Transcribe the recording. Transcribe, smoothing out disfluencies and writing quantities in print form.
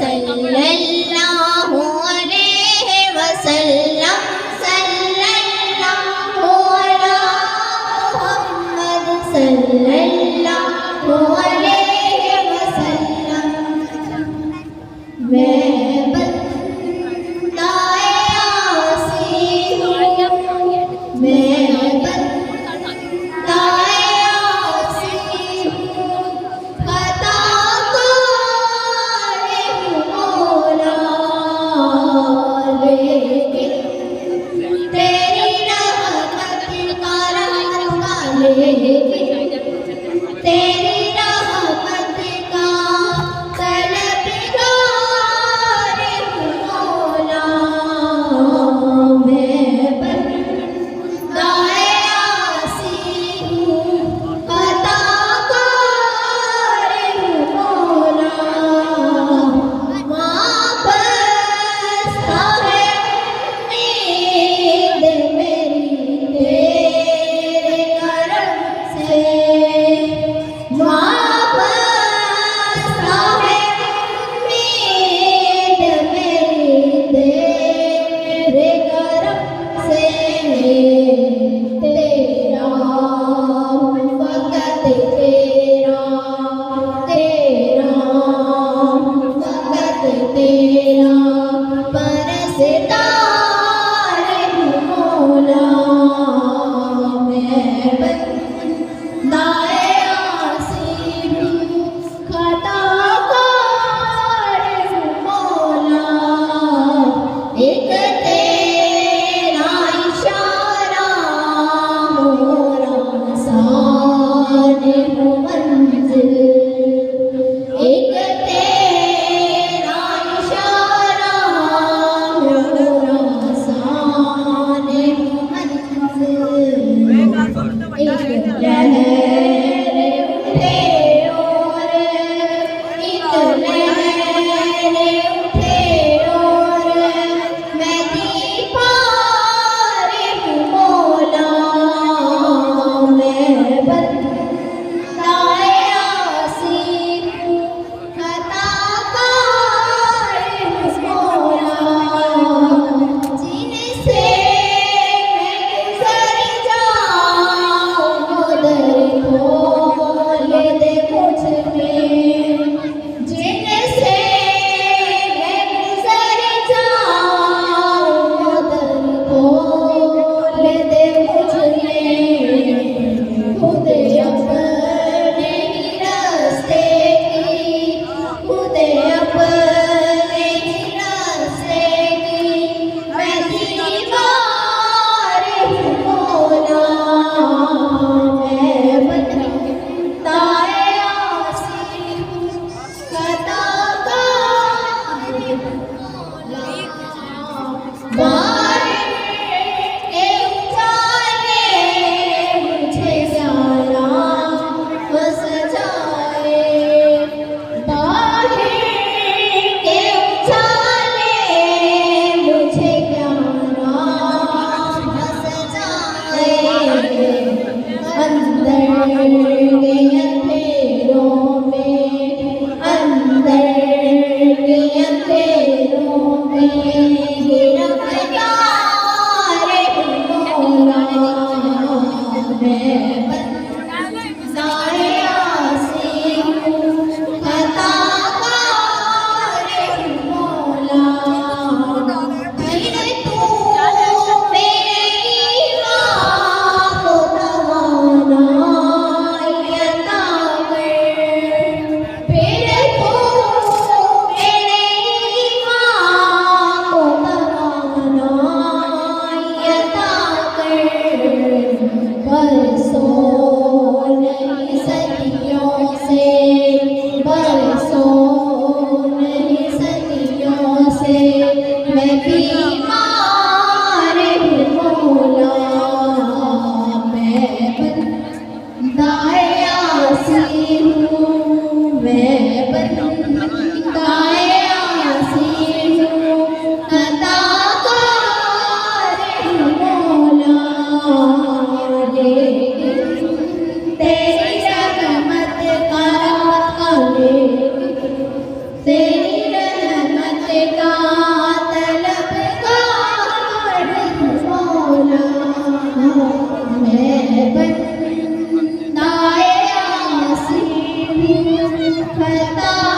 सल्लल्लाहु अलैहि वसल्लम सल्लल्लाहु अला मुहम्मद सल्लल्लाहु अलैहि वसल्लम। मैं बंदाए आसी हूँ, मैं बंदाए आसी हूँ, खताकार हूँ मौला, लेकिन तेरी रहमत का रंगा, लेकिन तेरी रहमत का तलबगार हूँ मौला। मैं बंदाए आसी हूँ, खताकार हूँ मौला। वापस है उम्मीद मेरी तेरे करम से, वापस है उम्मीद मेरी तेरे करम से। तेरा फकत तेरा, तेरा फकत तेरा परस्तार हूँ मौला। मैं बंदाए आसी हूँ, खताकार हूँ मौला। एक तेरा इशारा मोरा आसान हूँ मंजिल, एक तेरा इशारा मोरा आसान हूँ मंजिल। एक लहर उठे और एक लहर उठे और मैं दीपार हूँ मौला। मैं बंदाए आसी हूँ, खताकार हूँ मौला। जिनसे मैं गुज़र जाऊँ वो दर खोल दे मुझ में, जिनसे मैं गुज़र जाऊँ वो दर खोल दे मुझ में। खुद अपने ही रास्ते की, खुद अपने ही रास्ते की मैं दीवार हूँ मौला। मैं बंदाए आसी हूँ, खताकार हूँ मौला। बाहर के उजाले मुझे प्यारा बस जाए, बाहर के उजाले मुझे प्यारा बस जाए। अंदर के अंधेरों में, अंदर के अंधेरों में गिरफ्तार हूँ मौला। मैं बंदाए आसी हूँ, खताकार हूँ मौला। फिर तू मेरी ईमान को तवानाई अता कर, फिर तू मेरे ईमान को करता